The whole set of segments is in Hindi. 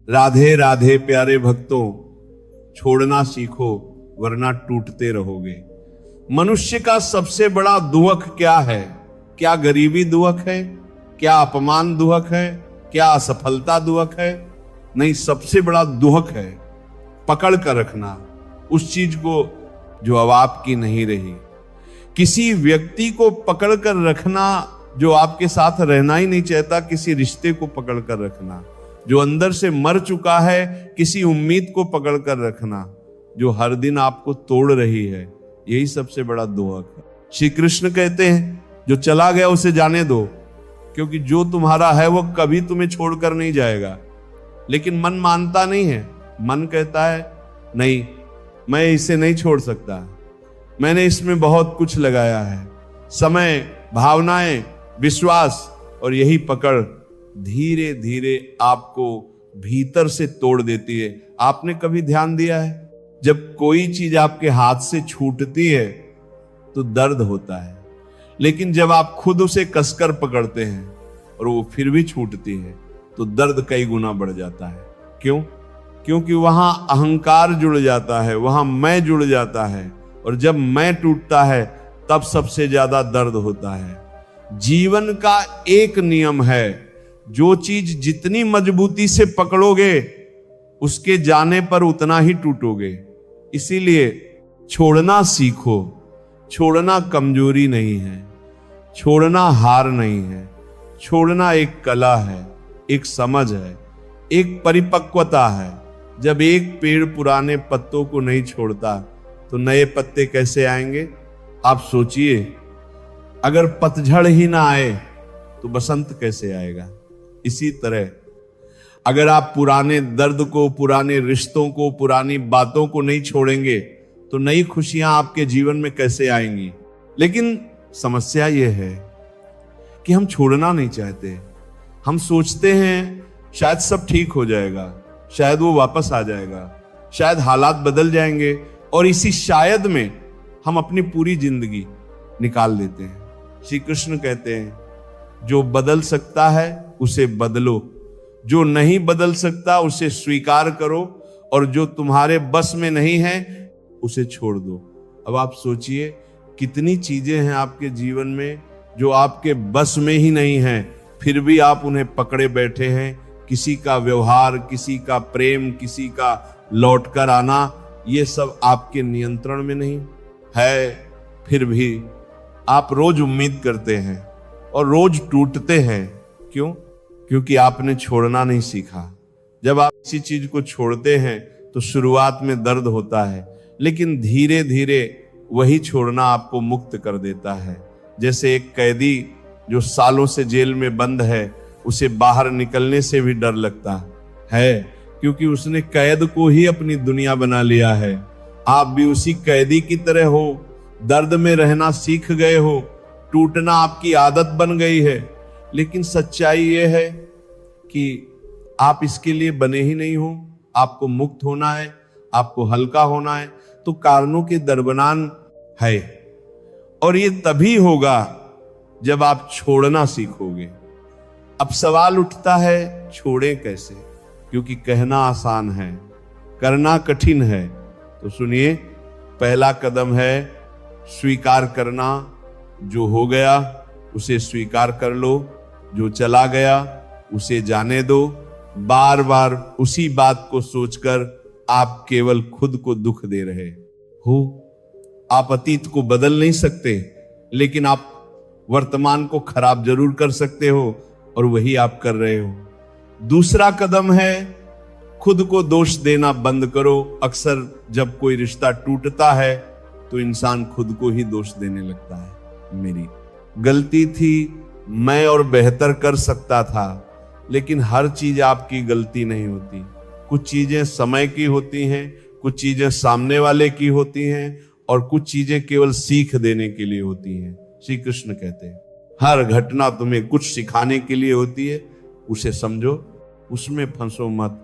राधे राधे प्यारे भक्तों, छोड़ना सीखो वरना टूटते रहोगे। मनुष्य का सबसे बड़ा दुख क्या है? क्या गरीबी दुख है? क्या अपमान दुख है? क्या असफलता दुख है? नहीं, सबसे बड़ा दुख है पकड़ कर रखना उस चीज को जो अब आपकी नहीं रही। किसी व्यक्ति को पकड़ कर रखना जो आपके साथ रहना ही नहीं चाहता, किसी रिश्ते को पकड़ कर रखना जो अंदर से मर चुका है, किसी उम्मीद को पकड़ कर रखना जो हर दिन आपको तोड़ रही है, यही सबसे बड़ा दुख है। श्री कृष्ण कहते हैं जो चला गया उसे जाने दो, क्योंकि जो तुम्हारा है वो कभी तुम्हें छोड़कर नहीं जाएगा। लेकिन मन मानता नहीं है। मन कहता है नहीं, मैं इसे नहीं छोड़ सकता, मैंने इसमें बहुत कुछ लगाया है, समय, भावनाएं, विश्वास, और यही पकड़ धीरे धीरे आपको भीतर से तोड़ देती है। आपने कभी ध्यान दिया है, जब कोई चीज आपके हाथ से छूटती है तो दर्द होता है, लेकिन जब आप खुद उसे कसकर पकड़ते हैं और वो फिर भी छूटती है तो दर्द कई गुना बढ़ जाता है। क्यों? क्योंकि वहां अहंकार जुड़ जाता है, वहां मैं जुड़ जाता है, और जब मैं टूटता है तब सबसे ज्यादा दर्द होता है। जीवन का एक नियम है, जो चीज जितनी मजबूती से पकड़ोगे उसके जाने पर उतना ही टूटोगे। इसीलिए छोड़ना सीखो। छोड़ना कमजोरी नहीं है, छोड़ना हार नहीं है, छोड़ना एक कला है, एक समझ है, एक परिपक्वता है। जब एक पेड़ पुराने पत्तों को नहीं छोड़ता तो नए पत्ते कैसे आएंगे? आप सोचिए, अगर पतझड़ ही ना आए तो बसंत कैसे आएगा? इसी तरह अगर आप पुराने दर्द को, पुराने रिश्तों को, पुरानी बातों को नहीं छोड़ेंगे तो नई खुशियां आपके जीवन में कैसे आएंगी? लेकिन समस्या यह है कि हम छोड़ना नहीं चाहते। हम सोचते हैं शायद सब ठीक हो जाएगा, शायद वो वापस आ जाएगा, शायद हालात बदल जाएंगे, और इसी शायद में हम अपनी पूरी जिंदगी निकाल देते हैं। श्री कृष्ण कहते हैं जो बदल सकता है उसे बदलो, जो नहीं बदल सकता उसे स्वीकार करो, और जो तुम्हारे बस में नहीं है उसे छोड़ दो। अब आप सोचिए कितनी चीजें हैं आपके जीवन में जो आपके बस में ही नहीं हैं, फिर भी आप उन्हें पकड़े बैठे हैं। किसी का व्यवहार, किसी का प्रेम, किसी का लौटकर आना, ये सब आपके नियंत्रण में नहीं है। फिर भी आप रोज उम्मीद करते हैं और रोज टूटते हैं। क्यों? क्योंकि आपने छोड़ना नहीं सीखा। जब आप किसी चीज को छोड़ते हैं तो शुरुआत में दर्द होता है, लेकिन धीरे धीरे वही छोड़ना आपको मुक्त कर देता है। जैसे एक कैदी जो सालों से जेल में बंद है, उसे बाहर निकलने से भी डर लगता है, क्योंकि उसने कैद को ही अपनी दुनिया बना लिया है। आप भी उसी कैदी की तरह हो, दर्द में रहना सीख गए हो, टूटना आपकी आदत बन गई है। लेकिन सच्चाई यह है कि आप इसके लिए बने ही नहीं हो। आपको मुक्त होना है, आपको हल्का होना है, तो कारणों के दरमियान है, और ये तभी होगा जब आप छोड़ना सीखोगे। अब सवाल उठता है छोड़ें कैसे? क्योंकि कहना आसान है, करना कठिन है। तो सुनिए, पहला कदम है स्वीकार करना। जो हो गया उसे स्वीकार कर लो, जो चला गया उसे जाने दो। बार बार उसी बात को सोचकर आप केवल खुद को दुख दे रहे हो। आप अतीत को बदल नहीं सकते, लेकिन आप वर्तमान को खराब जरूर कर सकते हो, और वही आप कर रहे हो। दूसरा कदम है खुद को दोष देना बंद करो। अक्सर जब कोई रिश्ता टूटता है तो इंसान खुद को ही दोष देने लगता है। मेरी गलती थी, मैं और बेहतर कर सकता था। लेकिन हर चीज आपकी गलती नहीं होती। कुछ चीजें समय की होती हैं, कुछ चीजें सामने वाले की होती हैं, और कुछ चीजें केवल सीख देने के लिए होती हैं। श्री कृष्ण कहते हैं हर घटना तुम्हें कुछ सिखाने के लिए होती है, उसे समझो, उसमें फंसो मत।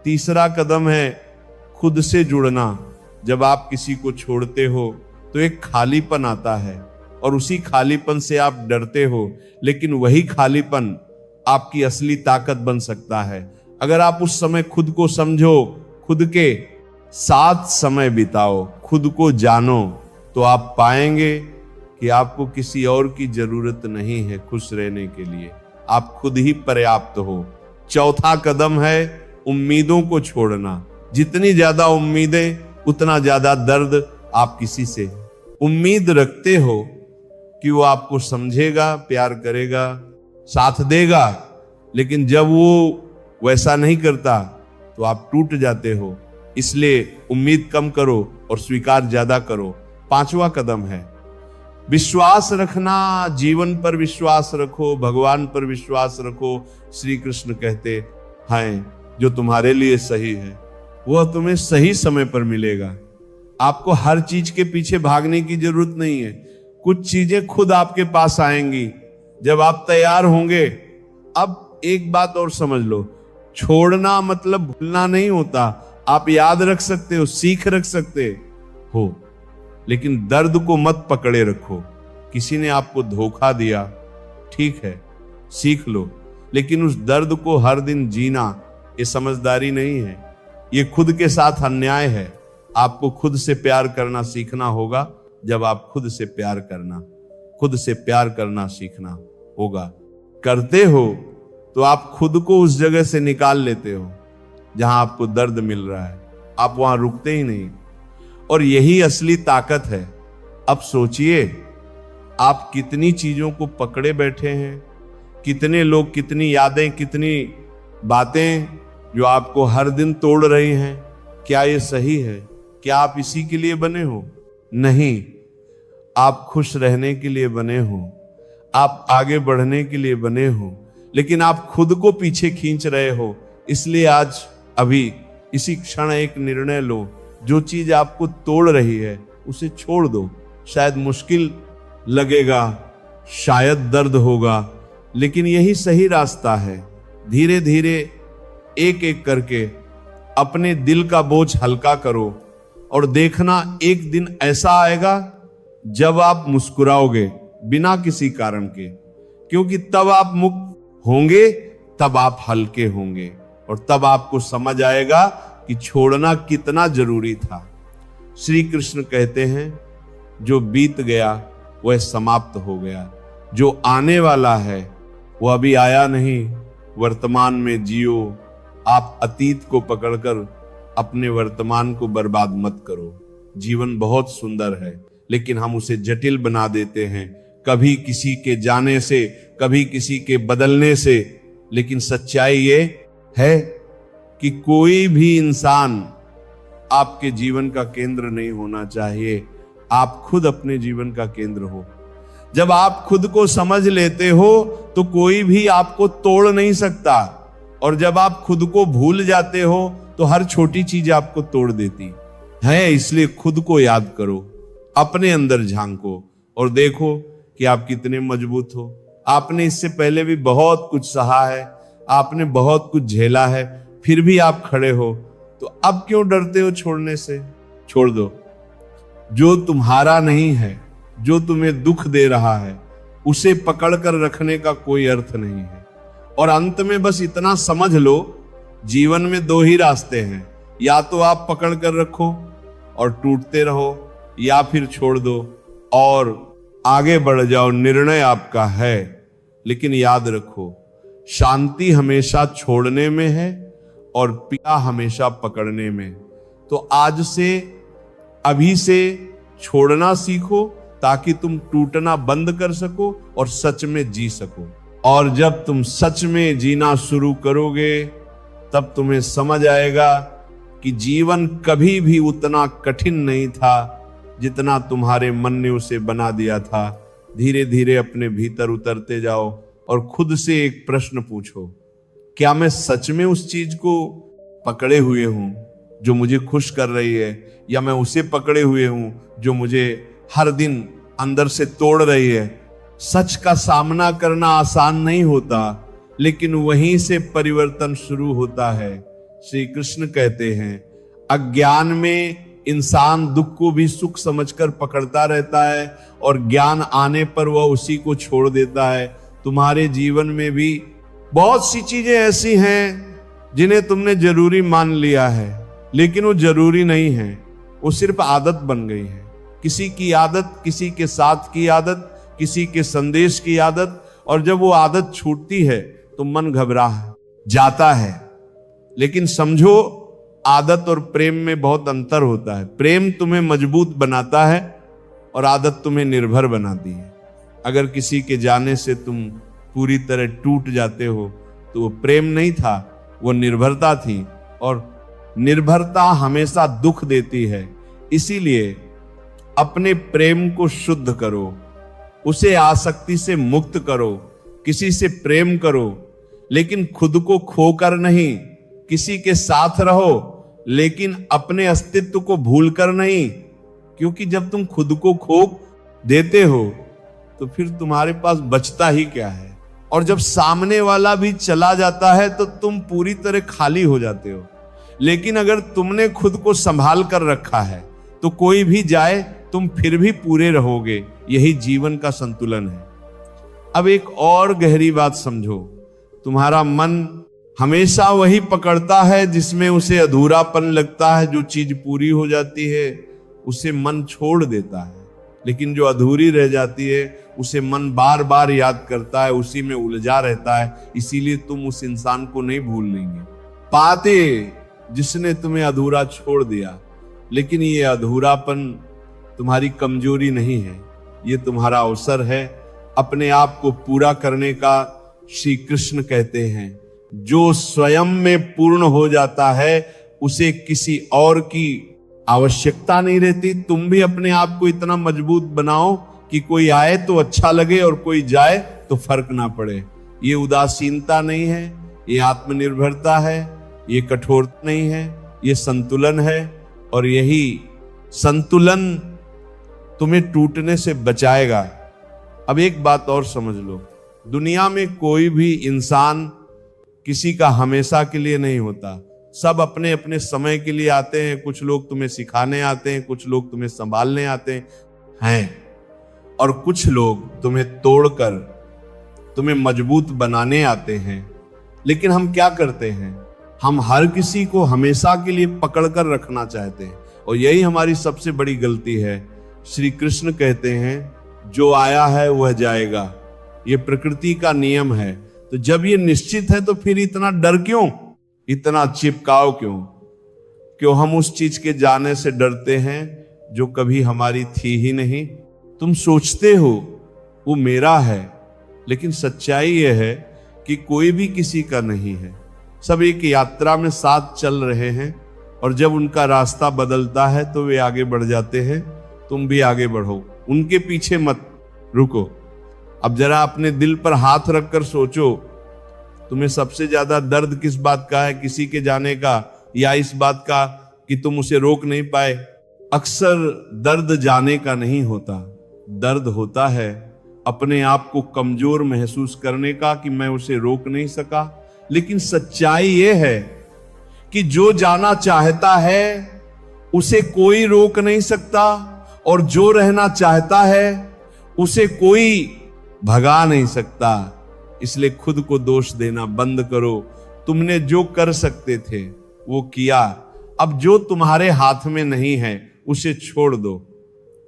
तीसरा कदम है खुद से जुड़ना। जब आप किसी को छोड़ते हो तो एक खालीपन आता है, और उसी खालीपन से आप डरते हो, लेकिन वही खालीपन आपकी असली ताकत बन सकता है। अगर आप उस समय खुद को समझो, खुद के साथ समय बिताओ, खुद को जानो, तो आप पाएंगे कि आपको किसी और की जरूरत नहीं है खुश रहने के लिए। आप खुद ही पर्याप्त हो। चौथा कदम है उम्मीदों को छोड़ना। जितनी ज्यादा उम्मीदें उतना ज्यादा दर्द आप किसी से। उम्मीद रखते हो कि वो आपको समझेगा, प्यार करेगा, साथ देगा, लेकिन जब वो वैसा नहीं करता तो आप टूट जाते हो। इसलिए उम्मीद कम करो और स्वीकार ज्यादा करो। पांचवा कदम है विश्वास रखना। जीवन पर विश्वास रखो, भगवान पर विश्वास रखो। श्री कृष्ण कहते हैं जो तुम्हारे लिए सही है वह तुम्हें सही समय पर मिलेगा। आपको हर चीज के पीछे भागने की जरूरत नहीं है। कुछ चीजें खुद आपके पास आएंगी जब आप तैयार होंगे। अब एक बात और समझ लो, छोड़ना मतलब भूलना नहीं होता। आप याद रख सकते हो, सीख रख सकते हो, लेकिन दर्द को मत पकड़े रखो। किसी ने आपको धोखा दिया, ठीक है, सीख लो, लेकिन उस दर्द को हर दिन जीना ये समझदारी नहीं है। ये खुद के साथ अन्याय है। आपको खुद से प्यार करना सीखना होगा। जब आप खुद से प्यार करना सीखना होगा, करते हो तो आप खुद को उस जगह से निकाल लेते हो जहां आपको दर्द मिल रहा है। आप वहां रुकते ही नहीं, और यही असली ताकत है। अब सोचिए आप कितनी चीजों को पकड़े बैठे हैं, कितने लोग, कितनी यादें, कितनी बातें जो आपको हर दिन तोड़ रही हैं। क्या ये सही है? क्या आप इसी के लिए बने हो? नहीं, आप खुश रहने के लिए बने हो, आप आगे बढ़ने के लिए बने हो, लेकिन आप खुद को पीछे खींच रहे हो। इसलिए आज अभी इसी क्षण एक निर्णय लो। जो चीज आपको तोड़ रही है उसे छोड़ दो। शायद मुश्किल लगेगा, शायद दर्द होगा, लेकिन यही सही रास्ता है। धीरे धीरे एक एक करके अपने दिल का बोझ हल्का करो, और देखना एक दिन ऐसा आएगा जब आप मुस्कुराओगे बिना किसी कारण के, क्योंकि तब आप मुक्त होंगे, तब आप हल्के होंगे, और तब आपको समझ आएगा कि छोड़ना कितना जरूरी था। श्री कृष्ण कहते हैं जो बीत गया वह समाप्त हो गया, जो आने वाला है वह अभी आया नहीं। वर्तमान में जियो। आप अतीत को पकड़कर अपने वर्तमान को बर्बाद मत करो। जीवन बहुत सुंदर है, लेकिन हम उसे जटिल बना देते हैं, कभी किसी के जाने से, कभी किसी के बदलने से। लेकिन सच्चाई ये है कि कोई भी इंसान आपके जीवन का केंद्र नहीं होना चाहिए। आप खुद अपने जीवन का केंद्र हो। जब आप खुद को समझ लेते हो तो कोई भी आपको तोड़ नहीं सकता, और जब आप खुद को भूल जाते हो तो हर छोटी चीज आपको तोड़ देती है। इसलिए खुद को याद करो, अपने अंदर झांको और देखो कि आप कितने मजबूत हो। आपने इससे पहले भी बहुत कुछ सहा है, आपने बहुत कुछ झेला है, फिर भी आप खड़े हो, तो अब क्यों डरते हो छोड़ने से? छोड़ दो। जो तुम्हारा नहीं है, जो तुम्हें दुख दे रहा है, उसे पकड़ कर रखने का कोई अर्थ नहीं है। और अंत में बस इतना समझ लो, जीवन में दो ही रास्ते हैं, या तो आप पकड़ कर रखो और टूटते रहो, या फिर छोड़ दो और आगे बढ़ जाओ। निर्णय आपका है, लेकिन याद रखो शांति हमेशा छोड़ने में है और पीड़ा हमेशा पकड़ने में। तो आज से, अभी से छोड़ना सीखो, ताकि तुम टूटना बंद कर सको और सच में जी सको। और जब तुम सच में जीना शुरू करोगे, तब तुम्हें समझ आएगा कि जीवन कभी भी उतना कठिन नहीं था जितना तुम्हारे मन ने उसे बना दिया था। धीरे धीरे अपने भीतर उतरते जाओ और खुद से एक प्रश्न पूछो, क्या मैं सच में उस चीज को पकड़े हुए हूं जो मुझे खुश कर रही है, या मैं उसे पकड़े हुए हूं जो मुझे हर दिन अंदर से तोड़ रही है। सच का सामना करना आसान नहीं होता, लेकिन वहीं से परिवर्तन शुरू होता है। श्री कृष्ण कहते हैं अज्ञान में इंसान दुख को भी सुख समझकर पकड़ता रहता है, और ज्ञान आने पर वह उसी को छोड़ देता है। तुम्हारे जीवन में भी बहुत सी चीजें ऐसी हैं जिन्हें तुमने जरूरी मान लिया है, लेकिन वो जरूरी नहीं है, वो सिर्फ आदत बन गई है। किसी की आदत, किसी के साथ की आदत, किसी के संदेश की आदत, और जब वो आदत छूटती है तो मन घबरा जाता है। लेकिन समझो, आदत और प्रेम में बहुत अंतर होता है। प्रेम तुम्हें मजबूत बनाता है और आदत तुम्हें निर्भर बनाती है। अगर किसी के जाने से तुम पूरी तरह टूट जाते हो तो वो प्रेम नहीं था, वो निर्भरता थी, और निर्भरता हमेशा दुख देती है। इसीलिए अपने प्रेम को शुद्ध करो, उसे आसक्ति से मुक्त करो, किसी से प्रेम करो, लेकिन खुद को खोकर नहीं। किसी के साथ रहो, लेकिन अपने अस्तित्व को भूलकर नहीं, क्योंकि जब तुम खुद को खो देते हो तो फिर तुम्हारे पास बचता ही क्या है। और जब सामने वाला भी चला जाता है तो तुम पूरी तरह खाली हो जाते हो। लेकिन अगर तुमने खुद को संभाल कर रखा है तो कोई भी जाए तुम फिर भी पूरे रहोगे। यही जीवन का संतुलन है। अब एक और गहरी बात समझो, तुम्हारा मन हमेशा वही पकड़ता है जिसमें उसे अधूरापन लगता है। जो चीज पूरी हो जाती है उसे मन छोड़ देता है, लेकिन जो अधूरी रह जाती है उसे मन बार बार याद करता है, उसी में उलझा रहता है। इसीलिए तुम उस इंसान को नहीं भूल लेंगे पाते जिसने तुम्हें अधूरा छोड़ दिया। लेकिन ये अधूरापन तुम्हारी कमजोरी नहीं है, ये तुम्हारा अवसर है अपने आप को पूरा करने का। श्री कृष्ण कहते हैं, जो स्वयं में पूर्ण हो जाता है उसे किसी और की आवश्यकता नहीं रहती। तुम भी अपने आप को इतना मजबूत बनाओ कि कोई आए तो अच्छा लगे और कोई जाए तो फर्क ना पड़े। ये उदासीनता नहीं है, ये आत्मनिर्भरता है, ये कठोरता नहीं है, ये संतुलन है। और यही संतुलन तुम्हें टूटने से बचाएगा। अब एक बात और समझ लो, दुनिया में कोई भी इंसान किसी का हमेशा के लिए नहीं होता। सब अपने अपने समय के लिए आते हैं। कुछ लोग तुम्हें सिखाने आते हैं, कुछ लोग तुम्हें संभालने आते हैं, और कुछ लोग तुम्हें तोड़कर तुम्हें मजबूत बनाने आते हैं। लेकिन हम क्या करते हैं, हम हर किसी को हमेशा के लिए पकड़कर रखना चाहते हैं, और यही हमारी सबसे बड़ी गलती है। श्री कृष्ण कहते हैं, जो आया है वह जाएगा, ये प्रकृति का नियम है। तो जब ये निश्चित है तो फिर इतना डर क्यों, इतना चिपकाव क्यों? क्यों हम उस चीज के जाने से डरते हैं जो कभी हमारी थी ही नहीं। तुम सोचते हो वो मेरा है, लेकिन सच्चाई यह है कि कोई भी किसी का नहीं है। सब एक यात्रा में साथ चल रहे हैं, और जब उनका रास्ता बदलता है तो वे आगे बढ़ जाते हैं। तुम भी आगे बढ़ो, उनके पीछे मत रुको। अब जरा अपने दिल पर हाथ रखकर सोचो, तुम्हें सबसे ज्यादा दर्द किस बात का है, किसी के जाने का या इस बात का कि तुम उसे रोक नहीं पाए? अक्सर दर्द जाने का नहीं होता, दर्द होता है अपने आप को कमजोर महसूस करने का कि मैं उसे रोक नहीं सका। लेकिन सच्चाई यह है कि जो जाना चाहता है उसे कोई रोक नहीं सकता, और जो रहना चाहता है उसे कोई भगा नहीं सकता। इसलिए खुद को दोष देना बंद करो। तुमने जो कर सकते थे वो किया, अब जो तुम्हारे हाथ में नहीं है उसे छोड़ दो।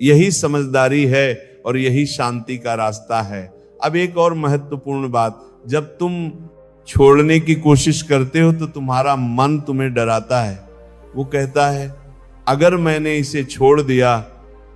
यही समझदारी है और यही शांति का रास्ता है। अब एक और महत्वपूर्ण बात, जब तुम छोड़ने की कोशिश करते हो तो तुम्हारा मन तुम्हें डराता है। वो कहता है, अगर मैंने इसे छोड़ दिया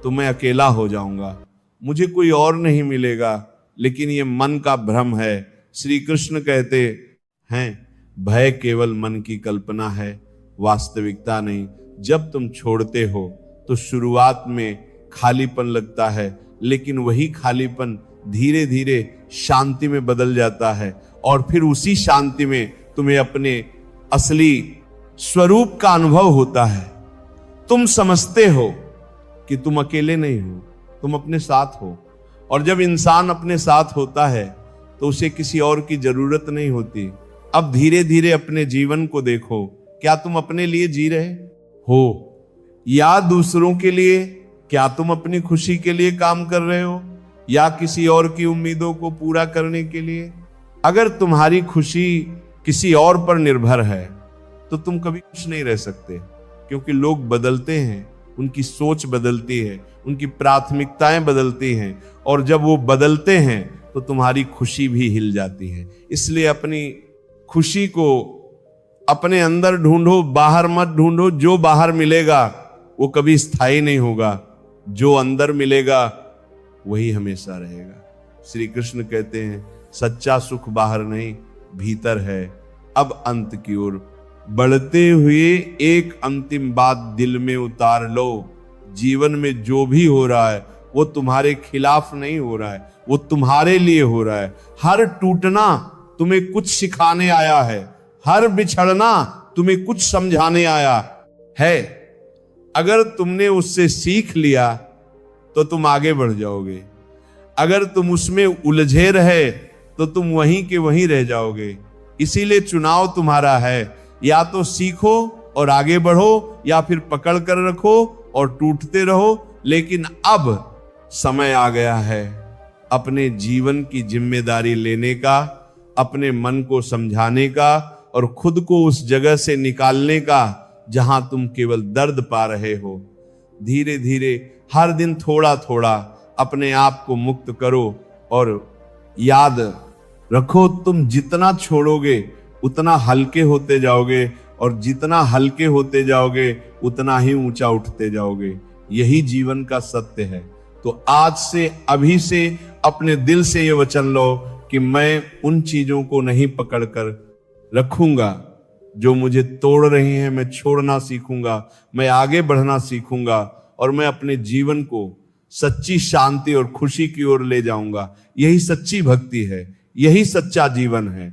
तो मैं अकेला हो जाऊंगा, मुझे कोई और नहीं मिलेगा। लेकिन ये मन का भ्रम है। श्री कृष्ण कहते हैं, भय केवल मन की कल्पना है, वास्तविकता नहीं। जब तुम छोड़ते हो तो शुरुआत में खालीपन लगता है, लेकिन वही खालीपन धीरे धीरे शांति में बदल जाता है, और फिर उसी शांति में तुम्हें अपने असली स्वरूप का अनुभव होता है। तुम समझते हो कि तुम अकेले नहीं हो, तुम अपने साथ हो। और जब इंसान अपने साथ होता है तो उसे किसी और की जरूरत नहीं होती। अब धीरे धीरे अपने जीवन को देखो, क्या तुम अपने लिए जी रहे हो या दूसरों के लिए? क्या तुम अपनी खुशी के लिए काम कर रहे हो या किसी और की उम्मीदों को पूरा करने के लिए? अगर तुम्हारी खुशी किसी और पर निर्भर है, तो तुम कभी कुछ नहीं रह सकते। क्योंकि लोग बदलते हैं, उनकी सोच बदलती है, उनकी प्राथमिकताएं बदलती हैं, और जब वो बदलते हैं तो तुम्हारी खुशी भी हिल जाती है। इसलिए अपनी खुशी को अपने अंदर ढूंढो, बाहर मत ढूंढो। जो बाहर मिलेगा वो कभी स्थायी नहीं होगा, जो अंदर मिलेगा वही हमेशा रहेगा। श्री कृष्ण कहते हैं सच्चा सुख बाहर नहीं भीतर है। अब अंत की ओर बढ़ते हुए एक अंतिम बात दिल में उतार लो, जीवन में जो भी हो रहा है वो तुम्हारे खिलाफ नहीं हो रहा है, वो तुम्हारे लिए हो रहा है। हर टूटना तुम्हें कुछ सिखाने आया है, हर बिछड़ना तुम्हें कुछ समझाने आया है। अगर तुमने उससे सीख लिया तो तुम आगे बढ़ जाओगे। अगर तुम उसमें उलझे रहे तो तुम वहीं के वहीं रह जाओगे। इसीलिए चुनाव तुम्हारा है, या तो सीखो और आगे बढ़ो, या फिर पकड़ कर रखो और टूटते रहो। लेकिन अब समय आ गया है अपने जीवन की जिम्मेदारी लेने का, अपने मन को समझाने का, और खुद को उस जगह से निकालने का जहां तुम केवल दर्द पा रहे हो। धीरे धीरे हर दिन थोड़ा थोड़ा अपने आप को मुक्त करो, और याद रखो तुम जितना छोड़ोगे उतना हल्के होते जाओगे, और जितना हल्के होते जाओगे उतना ही ऊंचा उठते जाओगे। यही जीवन का सत्य है। तो आज से, अभी से अपने दिल से ये वचन लो कि मैं उन चीजों को नहीं पकड़कर रखूंगा जो मुझे तोड़ रही हैं। मैं छोड़ना सीखूंगा, मैं आगे बढ़ना सीखूंगा, और मैं अपने जीवन को सच्ची शांति और खुशी की ओर ले जाऊंगा। यही सच्ची भक्ति है, यही सच्चा जीवन है।